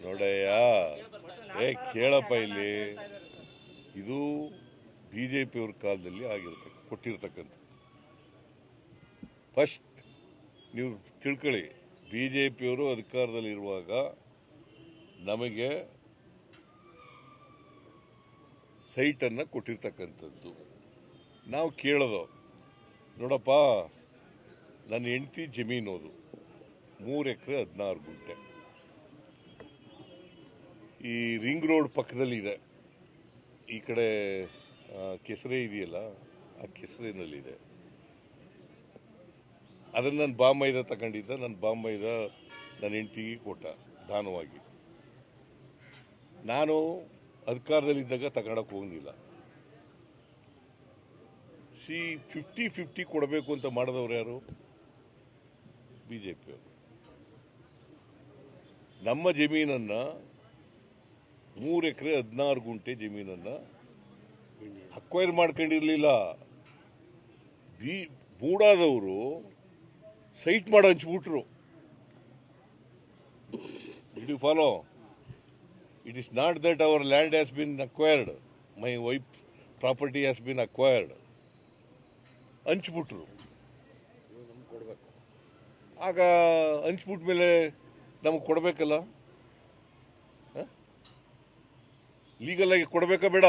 ನೋಡಯ್ಯ, ಕೇಳಪ್ಪ ಇಲ್ಲಿ, ಇದು ಬಿಜೆಪಿಯವ್ರ ಕಾಲದಲ್ಲಿ ಕೊಟ್ಟಿರ್ತಕ್ಕಂಥದ್ದು. ಫಸ್ಟ್ ನೀವು ತಿಳ್ಕೊಳ್ಳಿ, ಬಿಜೆಪಿಯವರು ಅಧಿಕಾರದಲ್ಲಿರುವಾಗ ನಮಗೆ ಸೈಟನ್ನು ಕೊಟ್ಟಿರ್ತಕ್ಕಂಥದ್ದು. ನಾವು ಕೇಳೋದು, ನೋಡಪ್ಪ ನನ್ನ ಹೆಂಡತಿ ಜಮೀನು ಅದು 3 ಎಕರೆ 16 ಗುಂಟೆ ಈ ರಿಂಗ್ ರೋಡ್ ಪಕ್ಕದಲ್ಲಿದೆ. ಈ ಕಡೆ ಕೆಸರೆ ಇದೆಯಲ್ಲ, ಆ ಕೆಸರಿನಲ್ಲಿದೆ. ಅದನ್ನು ನನ್ನ ಬಾಂಬೈದ ತಗೊಂಡಿದ್ದ. ನನ್ನ ಬಾಂಬೈದ ನನ್ನ ಹೆಂಡತಿಗೆ ಕೊಟ್ಟ ದಾನವಾಗಿ. ನಾನು ಅಧಿಕಾರದಲ್ಲಿದ್ದಾಗ ತಗೊಳಕ್ಕೆ ಹೋಗಿಲ್ಲ. 50-50 ಕೊಡಬೇಕು ಅಂತ ಮಾಡಿದವ್ರು ಯಾರು? ಬಿಜೆಪಿಯವರು. ನಮ್ಮ ಜಮೀನನ್ನ 3 ಎಕರೆ 16 ಗುಂಟೆ ಜಮೀನನ್ನ ಅಕ್ವೈರ್ ಮಾಡ್ಕೊಂಡಿರ್ಲಿಲ್ಲ. ಮೂಡಾದವರು ಸೈಟ್ ಮಾಡಿ ಹಂಚ್ಬಿಟ್ರು. Did you follow? It is not that our land has been acquired. My wife's property has been acquired. ಹಂಚ್ಬಿಟ್ರು. ಆಗ ಹಂಚ್ಬಿಟ್ಟ ಮೇಲೆ ನಮಗೆ ಕೊಡಬೇಕಲ್ಲ, ಲೀಗಲ್ ಆಗಿ ಕೊಡಬೇಕಾ ಬೇಡ?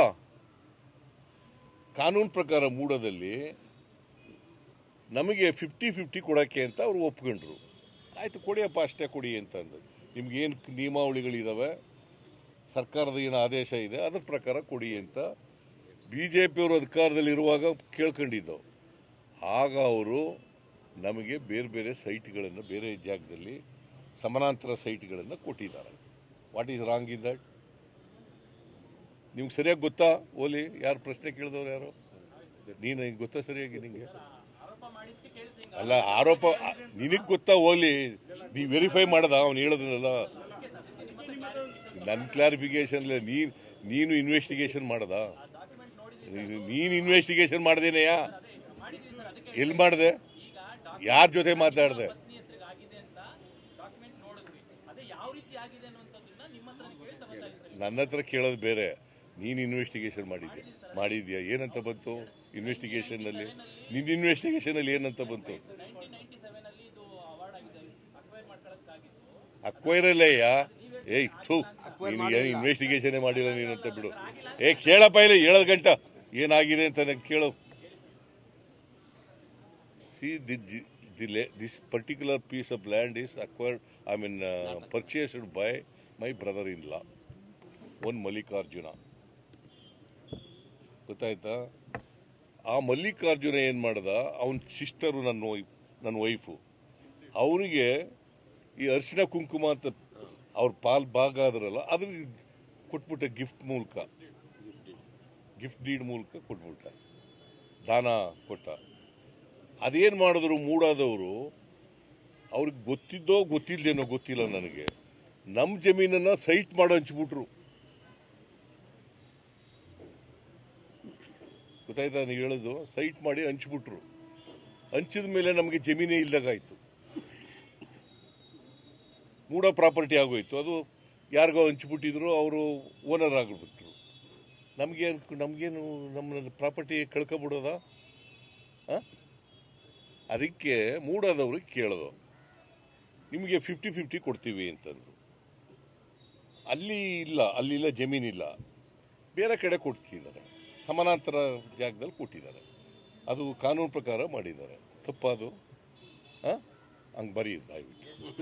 ಕಾನೂನು ಪ್ರಕಾರ ಮೂಡದಲ್ಲಿ ನಮಗೆ 50-50 ಕೊಡೋಕ್ಕೆ ಅಂತ ಅವ್ರು ಒಪ್ಕೊಂಡ್ರು. ಆಯಿತು, ಕೊಡಿಯಪ್ಪ, ಅಷ್ಟೇ ಕೊಡಿ ಅಂತ ಅಂದ್ರು. ನಿಮ್ಗೇನು ನಿಯಮಾವಳಿಗಳಿದ್ದಾವೆ, ಸರ್ಕಾರದ ಏನು ಆದೇಶ ಇದೆ, ಅದ್ರ ಪ್ರಕಾರ ಕೊಡಿ ಅಂತ ಬಿಜೆಪಿಯವರು ಅಧಿಕಾರದಲ್ಲಿರುವಾಗ ಕೇಳ್ಕೊಂಡಿದ್ದವು. ಆಗ ಅವರು ನಮಗೆ ಬೇರೆ ಬೇರೆ ಸೈಟ್ಗಳನ್ನು, ಬೇರೆ ಜಾಗದಲ್ಲಿ ಸಮಾನಾಂತರ ಸೈಟ್ಗಳನ್ನು ಕೊಟ್ಟಿದ್ದಾರೆ. What is wrong in that? ನಿಮ್ಗೆ ಸರಿಯಾಗಿ ಗೊತ್ತಾ? ಓಲಿ, ಯಾರು ಪ್ರಶ್ನೆ ಕೇಳಿದವ್ರು ಯಾರು? ನೀನು ಗೊತ್ತಾ ಸರಿಯಾಗಿ? ನಿಂಗೆ ಅಲ್ಲ, ಆರೋಪ ನಿನಗೆ ಗೊತ್ತಾ? ಓಲಿ, ನೀ ವೆರಿಫೈ ಮಾಡದ? ಅವ್ನು ಹೇಳೋದನ್ನೆಲ್ಲ ನನ್ನ ಕ್ಲಾರಿಫಿಕೇಶನ್. ನೀನು ಇನ್ವೆಸ್ಟಿಗೇಷನ್ ಮಾಡದ? ನೀನು ಇನ್ವೆಸ್ಟಿಗೇಷನ್ ಮಾಡ್ದೇನೆಯಾ? ಎಲ್ಲಿ ಮಾಡಿದೆ? ಯಾರ ಜೊತೆ ಮಾತಾಡಿದೆ? ನನ್ನ ಹತ್ರ ಕೇಳೋದು ಬೇರೆ. ನೀನು ಇನ್ವೆಸ್ಟಿಗೇಷನ್ ಮಾಡಿದ್ಯಾ? ಏನಂತ ಬಂತು ಇನ್ವೆಸ್ಟಿಗೇಷನ್ನಲ್ಲಿ? ನಿನ್ನ ಇನ್ವೆಸ್ಟಿಗೇಷನಲ್ಲಿ ಏನಂತ ಬಂತು? ಅಕ್ವೈರಲ್ಲಯ್ಯ. ನೀನು ಏನು ಇನ್ವೆಸ್ಟಿಗೇಷನ್ ಮಾಡಿಲ್ಲ ನೀನಂತ ಬಿಡು. ಕೇಳಪ್ಪ, ಇಲ್ಲ 7 ಗಂಟೆ ಏನಾಗಿದೆ ಅಂತ ನಂಗೆ ಕೇಳು. See, this particular piece of land is acquired, purchased by my brother-in-law, one Mallikarjuna. ಗೊತ್ತಾಯ್ತಾ? ಆ ಮಲ್ಲಿಕಾರ್ಜುನ ಏನು ಮಾಡ್ದ, ಅವನ ಸಿಸ್ಟರು, ನನ್ನ ವೈಫು, ಅವನಿಗೆ ಈ ಅರಿಶಿನ ಕುಂಕುಮ ಅಂತ ಅವ್ರ ಭಾಗ ಆದ್ರಲ್ಲ, ಅದನ್ನ ಕೊಟ್ಬಿಟ್ಟ. ಗಿಫ್ಟ್ ಡೀಡ್ ಮೂಲಕ ಕೊಟ್ಬಿಟ್ಟ, ದಾನ ಕೊಟ್ಟ. ಅದೇನು ಮಾಡಿದ್ರು ಮೂಡಾದವರು, ಅವ್ರಿಗೆ ಗೊತ್ತಿದ್ದೋ ಗೊತ್ತಿಲ್ಲದೇನೋ ಗೊತ್ತಿಲ್ಲ ನನಗೆ, ನಮ್ಮ ಜಮೀನನ್ನು ಸೈಟ್ ಮಾಡಿ ಹಂಚ್ಬಿಟ್ರು. ಗೊತ್ತಾಯ್ತಾ? ನೀವು ಹೇಳೋದು ಸೈಟ್ ಮಾಡಿ ಹಂಚ್ಬಿಟ್ರು. ಹಂಚಿದ ಮೇಲೆ ನಮಗೆ ಜಮೀನೇ ಇಲ್ಲದಾಗಾಯ್ತು. ಮೂಡ ಪ್ರಾಪರ್ಟಿ ಆಗೋಯ್ತು. ಅದು ಯಾರಿಗೋ ಹಂಚ್ಬಿಟ್ಟಿದ್ರು, ಅವರು ಓನರ್ ಆಗಿಬಿಟ್ರು. ನಮಗೇನು ನಮ್ಮ ಪ್ರಾಪರ್ಟಿ ಕಳ್ಕೊಬಿಡೋದಾ? ಅದಕ್ಕೆ ಮೂಡಾದವ್ರಿಗೆ ಕೇಳೋದು, ನಿಮಗೆ 50-50 ಕೊಡ್ತೀವಿ ಅಂತಂದ್ರು. ಅಲ್ಲಿಲ್ಲ ಜಮೀನಿಲ್ಲ, ಬೇರೆ ಕಡೆ ಕೊಡ್ತಿದ್ದಾರೆ, ಸಮಾನಾಂತರ ಜಾಗದಲ್ಲಿ ಕೊಟ್ಟಿದ್ದಾರೆ. ಅದು ಕಾನೂನು ಪ್ರಕಾರ ಮಾಡಿದ್ದಾರೆ. ತಪ್ಪದು? ಹಂಗೆ ಬರೀ ದಯವಿಟ್ಟು.